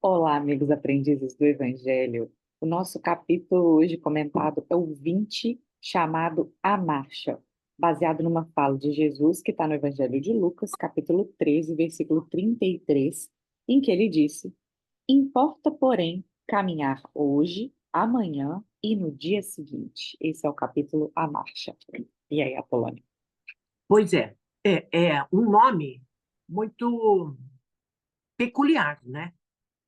Olá, amigos aprendizes do Evangelho. O nosso capítulo hoje comentado é o 20, chamado A Marcha, baseado numa fala de Jesus que está no Evangelho de Lucas, capítulo 13, versículo 33, em que ele disse: Importa, porém, caminhar hoje, amanhã e no dia seguinte. Esse é o capítulo A Marcha. E aí, Apolônio? Pois é um nome muito peculiar, né?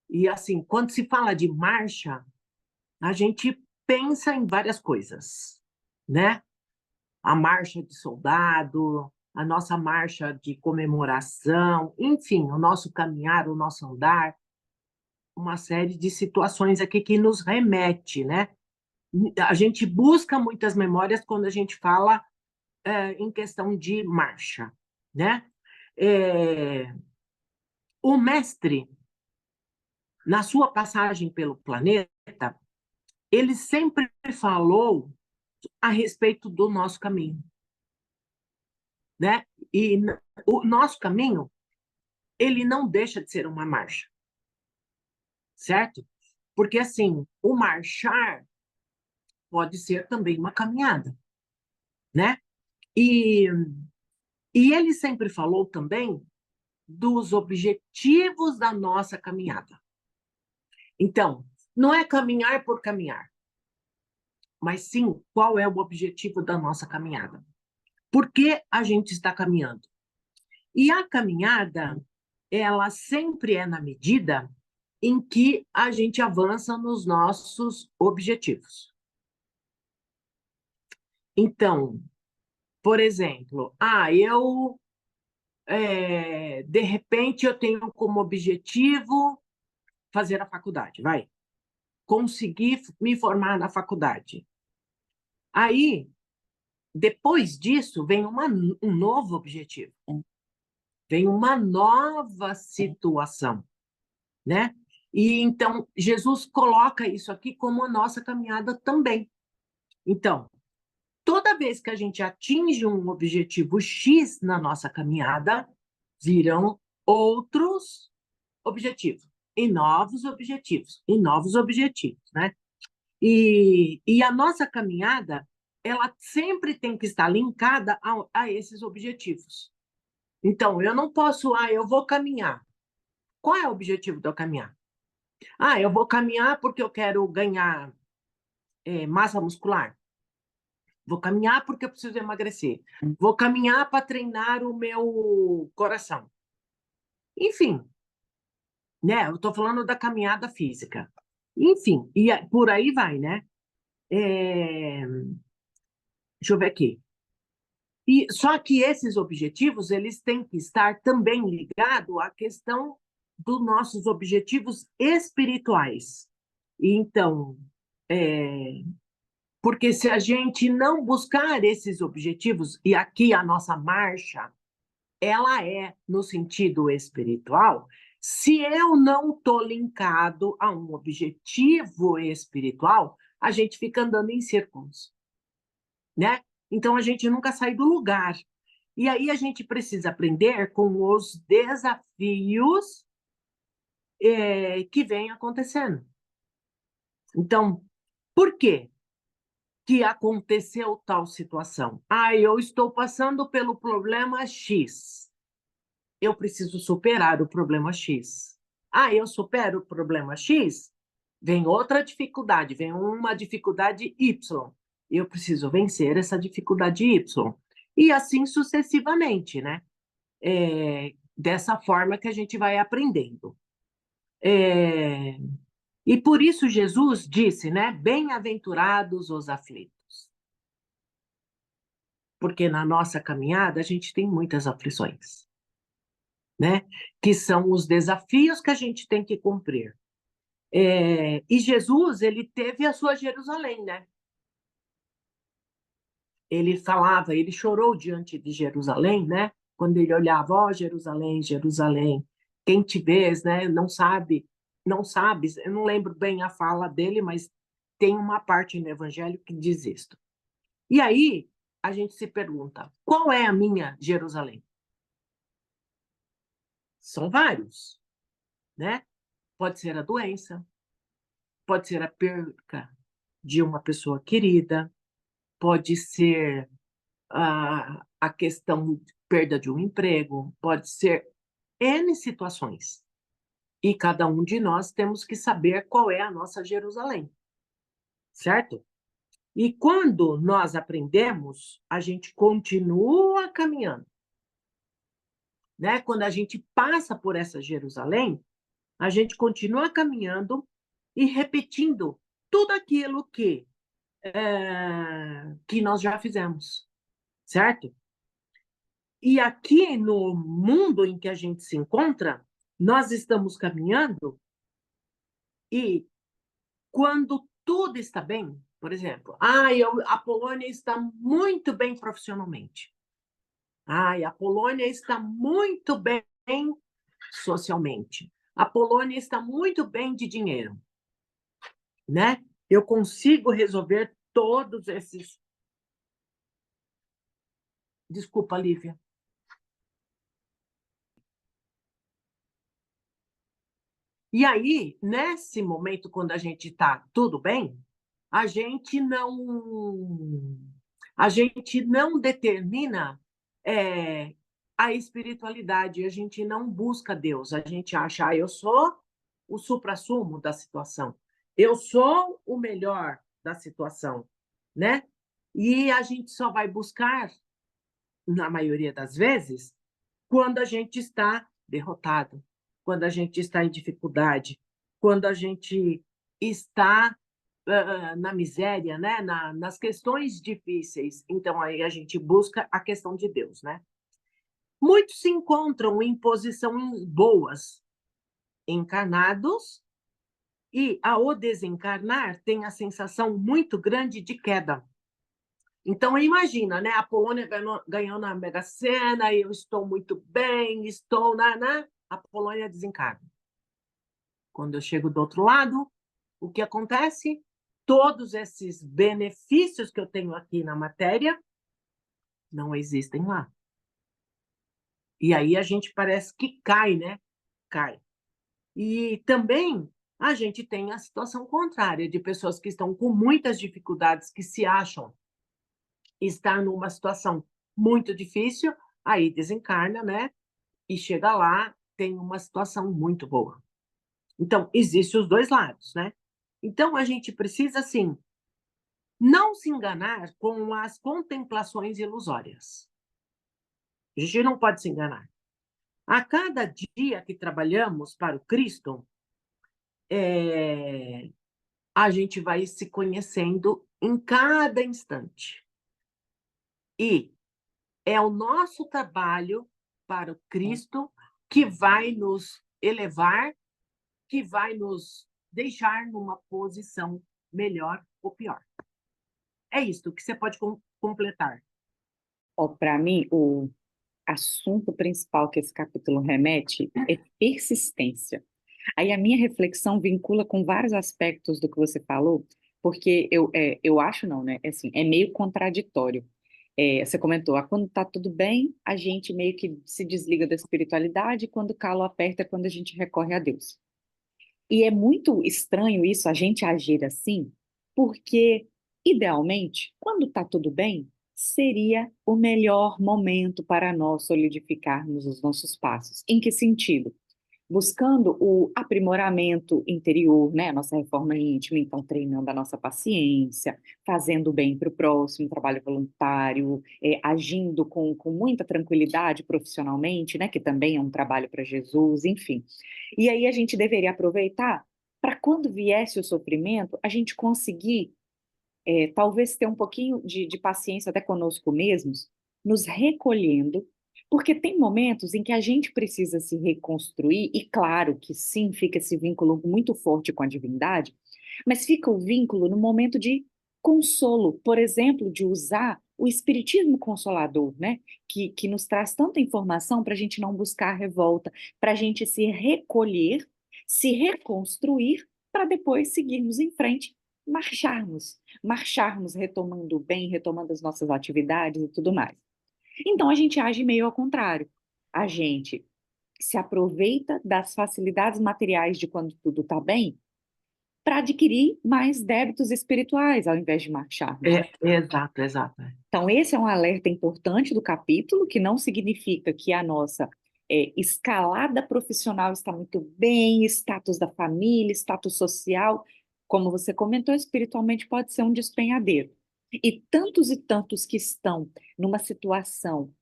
E assim, quando se fala de marcha, a gente pensa em várias coisas, né? A marcha de soldado, a nossa marcha de comemoração, enfim, o nosso caminhar, o nosso andar, uma série de situações aqui que nos remete, né? A gente busca muitas memórias quando a gente fala em questão de marcha, né? É, o mestre, na sua passagem pelo planeta, ele sempre falou a respeito do nosso caminho, né? E o nosso caminho, ele não deixa de ser uma marcha, certo? Porque assim, o marchar pode ser também uma caminhada, né? E, e ele sempre falou também dos objetivos da nossa caminhada. Então, não é caminhar por caminhar, mas sim qual é o objetivo da nossa caminhada. Por que a gente está caminhando? E a caminhada, ela sempre é na medida em que a gente avança nos nossos objetivos. Então, por exemplo, de repente eu tenho como objetivo fazer a faculdade, vai, conseguir me formar na faculdade. Aí, depois disso, vem um novo objetivo, vem uma nova situação, né? E então Jesus coloca isso aqui como a nossa caminhada também. Então, toda vez que a gente atinge um objetivo X na nossa caminhada, virão outros objetivos, e novos objetivos, né? E a nossa caminhada, ela sempre tem que estar linkada a esses objetivos. Então, eu não posso, eu vou caminhar. Qual é o objetivo de eu caminhar? Eu vou caminhar porque eu quero ganhar massa muscular. Vou caminhar porque eu preciso emagrecer. Vou caminhar para treinar o meu coração. Enfim, né? Eu estou falando da caminhada física. Enfim, por aí vai, né? Deixa eu ver aqui. E só que esses objetivos, eles têm que estar também ligados à questão dos nossos objetivos espirituais. E então, é, porque se a gente não buscar esses objetivos, e aqui a nossa marcha, ela é no sentido espiritual, se eu não estou linkado a um objetivo espiritual, a gente fica andando em círculos, né? Então a gente nunca sai do lugar. E aí a gente precisa aprender com os desafios que vêm acontecendo. Então, por quê que aconteceu tal situação? Eu estou passando pelo problema X. Eu preciso superar o problema X. Eu supero o problema X, vem outra dificuldade, vem uma dificuldade Y. Eu preciso vencer essa dificuldade Y. E assim sucessivamente, né? Dessa forma que a gente vai aprendendo. É, e por isso Jesus disse, né? Bem-aventurados os aflitos. Porque na nossa caminhada a gente tem muitas aflições, né? Que são os desafios que a gente tem que cumprir. E Jesus, ele teve a sua Jerusalém, né? Ele falava, ele chorou diante de Jerusalém, né? Quando ele olhava, ó, Jerusalém, Jerusalém, quem te vês, né? Não sabe, não sabes. Eu não lembro bem a fala dele, mas tem uma parte no Evangelho que diz isto. E aí a gente se pergunta, qual é a minha Jerusalém? São vários, né? Pode ser a doença, pode ser a perca de uma pessoa querida, pode ser a questão de perda de um emprego, pode ser N situações. E cada um de nós temos que saber qual é a nossa Jerusalém, certo? E quando nós aprendemos, a gente continua caminhando, né? Quando a gente passa por essa Jerusalém, a gente continua caminhando e repetindo tudo aquilo que nós já fizemos, certo? E aqui no mundo em que a gente se encontra, nós estamos caminhando e quando tudo está bem, por exemplo, a Polônia está muito bem profissionalmente. A Polônia está muito bem socialmente. A Polônia está muito bem de dinheiro, né? Eu consigo resolver todos esses. Desculpa, Lívia. E aí, nesse momento, quando a gente está tudo bem, a gente não determina a espiritualidade, a gente não busca Deus, a gente acha, eu sou o suprassumo da situação, eu sou o melhor da situação, né? E a gente só vai buscar, na maioria das vezes, quando a gente está derrotado, quando a gente está em dificuldade, quando a gente está na miséria, né? Nas questões difíceis. Então, aí a gente busca a questão de Deus, né? Muitos se encontram em posições boas, encarnados, e ao desencarnar tem a sensação muito grande de queda. Então, imagina, né? A Polônia ganhou na Mega Sena, eu estou muito bem, estou a Polônia desencarna. Quando eu chego do outro lado, o que acontece? Todos esses benefícios que eu tenho aqui na matéria não existem lá. E aí a gente parece que cai, né? Cai. E também a gente tem a situação contrária, de pessoas que estão com muitas dificuldades, que se acham estar numa situação muito difícil, aí desencarna, né? E chega lá, tem uma situação muito boa. Então, existem os dois lados, né? Então, a gente precisa, assim, não se enganar com as contemplações ilusórias. A gente não pode se enganar. A cada dia que trabalhamos para o Cristo, a gente vai se conhecendo em cada instante. E é o nosso trabalho para o Cristo que vai nos elevar, que vai nos deixar numa posição melhor ou pior. É isso que você pode completar. Para mim, o assunto principal que esse capítulo remete é persistência. Aí a minha reflexão vincula com vários aspectos do que você falou, porque eu acho não, né? Assim, é meio contraditório. Você comentou, quando tá tudo bem, a gente meio que se desliga da espiritualidade, e quando o calo aperta é quando a gente recorre a Deus. E é muito estranho isso, a gente agir assim, porque, idealmente, quando está tudo bem, seria o melhor momento para nós solidificarmos os nossos passos. Em que sentido? Buscando o aprimoramento interior, né? A nossa reforma íntima, então treinando a nossa paciência, fazendo bem para o próximo, trabalho voluntário, agindo com muita tranquilidade profissionalmente, né? Que também é um trabalho para Jesus, enfim. E aí a gente deveria aproveitar para quando viesse o sofrimento, a gente conseguir, talvez ter um pouquinho de paciência até conosco mesmos, nos recolhendo, porque tem momentos em que a gente precisa se reconstruir, e claro que sim, fica esse vínculo muito forte com a divindade, mas fica o vínculo no momento de consolo, por exemplo, de usar o espiritismo consolador, né? Que nos traz tanta informação para a gente não buscar a revolta, para a gente se recolher, se reconstruir, para depois seguirmos em frente, marcharmos retomando o bem, retomando as nossas atividades e tudo mais. Então a gente age meio ao contrário. A gente se aproveita das facilidades materiais de quando tudo está bem para adquirir mais débitos espirituais, ao invés de marcharmos, né? Exato, exato. Então, esse é um alerta importante do capítulo, que não significa que a nossa escalada profissional está muito bem, status da família, status social, como você comentou, espiritualmente pode ser um despenhadeiro. E tantos que estão numa situação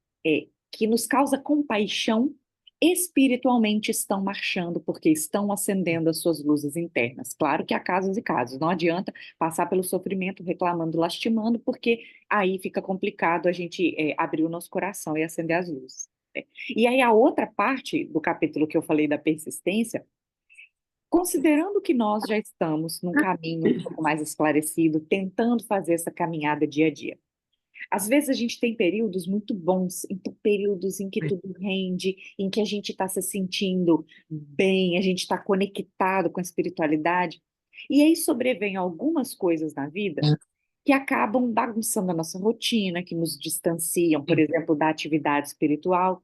que nos causa compaixão, espiritualmente estão marchando, porque estão acendendo as suas luzes internas. Claro que há casos e casos, não adianta passar pelo sofrimento reclamando, lastimando, porque aí fica complicado a gente abrir o nosso coração e acender as luzes. E aí a outra parte do capítulo que eu falei da persistência, considerando que nós já estamos num caminho um pouco mais esclarecido, tentando fazer essa caminhada dia a dia. Às vezes a gente tem períodos muito bons, então períodos em que tudo rende, em que a gente está se sentindo bem, a gente está conectado com a espiritualidade, e aí sobrevêm algumas coisas na vida que acabam bagunçando a nossa rotina, que nos distanciam, por exemplo, da atividade espiritual.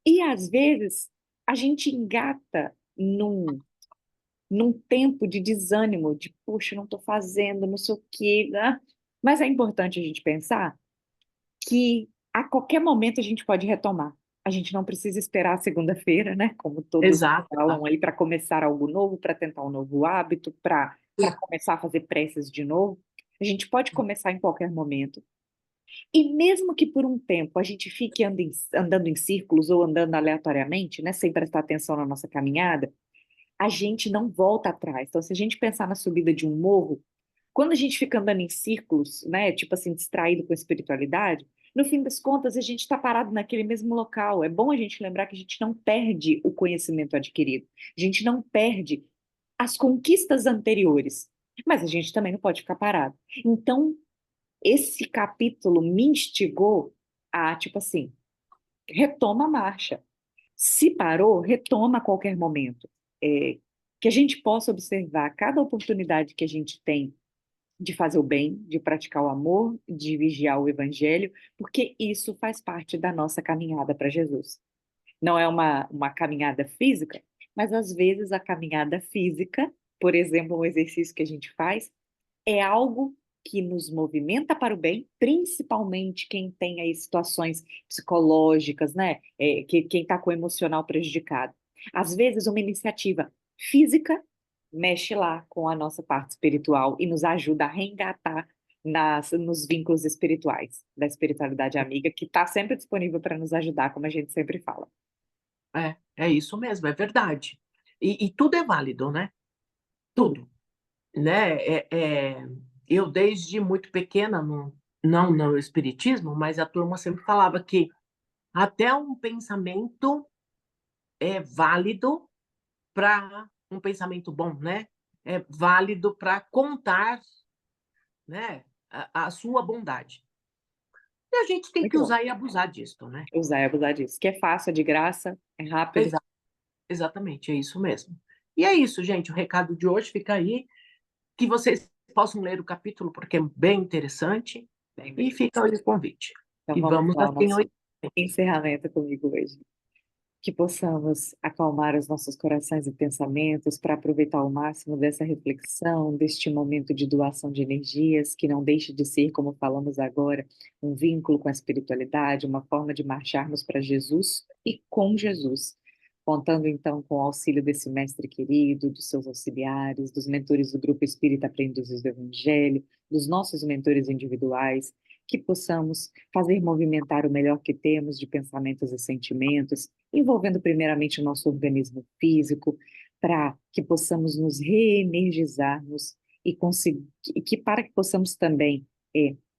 E às vezes a gente engata num tempo de desânimo, de puxa, não estou fazendo, não sei o quê, né? Mas é importante a gente pensar que a qualquer momento a gente pode retomar. A gente não precisa esperar a segunda-feira, né? Como todos Exato, falam aí, para começar algo novo, para tentar um novo hábito, para começar a fazer preces de novo. A gente pode começar em qualquer momento. E mesmo que por um tempo a gente fique andando em círculos ou andando aleatoriamente, né? Sem prestar atenção na nossa caminhada, a gente não volta atrás. Então, se a gente pensar na subida de um morro, quando a gente fica andando em círculos, né, tipo assim, distraído com a espiritualidade, no fim das contas, a gente está parado naquele mesmo local. É bom a gente lembrar que a gente não perde o conhecimento adquirido, a gente não perde as conquistas anteriores, mas a gente também não pode ficar parado. Então, esse capítulo me instigou a, tipo assim, retoma a marcha. Se parou, retoma a qualquer momento. É, que a gente possa observar cada oportunidade que a gente tem de fazer o bem, de praticar o amor, de vigiar o evangelho, porque isso faz parte da nossa caminhada para Jesus. Não é uma caminhada física, mas às vezes a caminhada física, por exemplo, um exercício que a gente faz, é algo que nos movimenta para o bem, principalmente quem tem aí situações psicológicas, né? Quem está com o emocional prejudicado. Às vezes, uma iniciativa física mexe lá com a nossa parte espiritual e nos ajuda a reengatar nos vínculos espirituais, da espiritualidade amiga, que está sempre disponível para nos ajudar, como a gente sempre fala. é isso mesmo, é verdade. E tudo é válido, né? Tudo. Tudo, né? Eu, desde muito pequena, não no espiritismo, mas a turma sempre falava que até um pensamento é válido para um pensamento bom, né? É válido para contar, né, a sua bondade. E a gente tem que Muito bom. usar e abusar disso, né? Usar e abusar disso. Que é fácil, é de graça, é rápido. Exatamente, é isso mesmo. E é isso, gente. O recado de hoje fica aí. Que vocês possam ler o capítulo, porque é bem interessante. Bem, E bem. fica aí o convite. Então E vamos vamos lá, o assim nosso hoje. encerramento comigo hoje. Que possamos acalmar os nossos corações e pensamentos para aproveitar ao máximo dessa reflexão, deste momento de doação de energias, que não deixe de ser, como falamos agora, um vínculo com a espiritualidade, uma forma de marcharmos para Jesus e com Jesus. Contando então com o auxílio desse mestre querido, dos seus auxiliares, dos mentores do Grupo Espírita Aprendizes do Evangelho, dos nossos mentores individuais, que possamos fazer movimentar o melhor que temos de pensamentos e sentimentos, envolvendo primeiramente o nosso organismo físico, para que possamos nos reenergizarmos e conseguir, que para que possamos também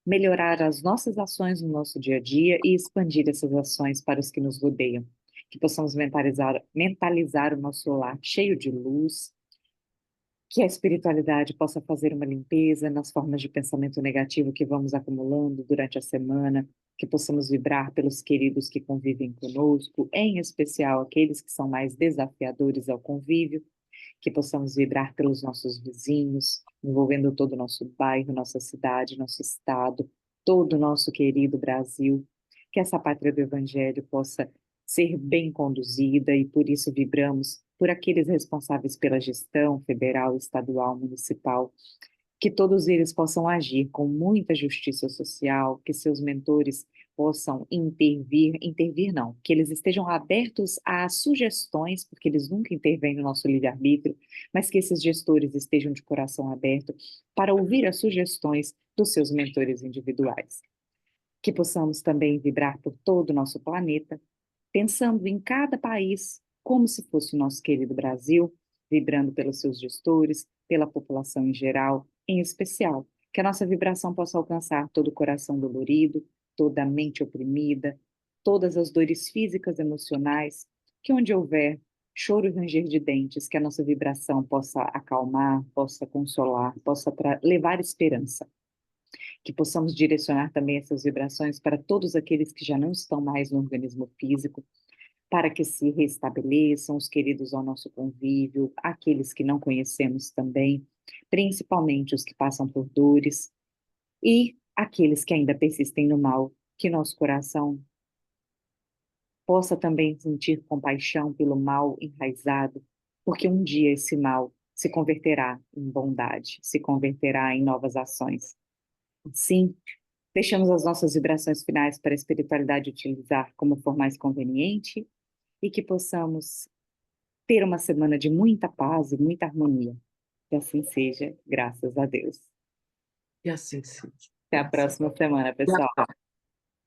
melhorar as nossas ações no nosso dia a dia e expandir essas ações para os que nos rodeiam. Que possamos mentalizar o nosso lar cheio de luz, que a espiritualidade possa fazer uma limpeza nas formas de pensamento negativo que vamos acumulando durante a semana, que possamos vibrar pelos queridos que convivem conosco, em especial aqueles que são mais desafiadores ao convívio, que possamos vibrar pelos nossos vizinhos, envolvendo todo o nosso bairro, nossa cidade, nosso estado, todo o nosso querido Brasil, que essa pátria do Evangelho possa ser bem conduzida e por isso vibramos por aqueles responsáveis pela gestão federal, estadual, municipal, que todos eles possam agir com muita justiça social, que seus mentores possam intervir não, que eles estejam abertos a sugestões, porque eles nunca intervêm no nosso livre-arbítrio, mas que esses gestores estejam de coração aberto para ouvir as sugestões dos seus mentores individuais. Que possamos também vibrar por todo o nosso planeta, pensando em cada país como se fosse o nosso querido Brasil, vibrando pelos seus gestores, pela população em geral, em especial, que a nossa vibração possa alcançar todo o coração dolorido, toda a mente oprimida, todas as dores físicas e emocionais, que onde houver choro e ranger de dentes, que a nossa vibração possa acalmar, possa consolar, possa levar esperança. Que possamos direcionar também essas vibrações para todos aqueles que já não estão mais no organismo físico, para que se restabeleçam os queridos ao nosso convívio, aqueles que não conhecemos também, principalmente os que passam por dores, e aqueles que ainda persistem no mal, que nosso coração possa também sentir compaixão pelo mal enraizado, porque um dia esse mal se converterá em bondade, se converterá em novas ações. Sim, deixamos as nossas vibrações finais para a espiritualidade utilizar como for mais conveniente e que possamos ter uma semana de muita paz e muita harmonia. Que assim seja, graças a Deus. E assim seja. Até a próxima semana, Até a pessoal. próxima.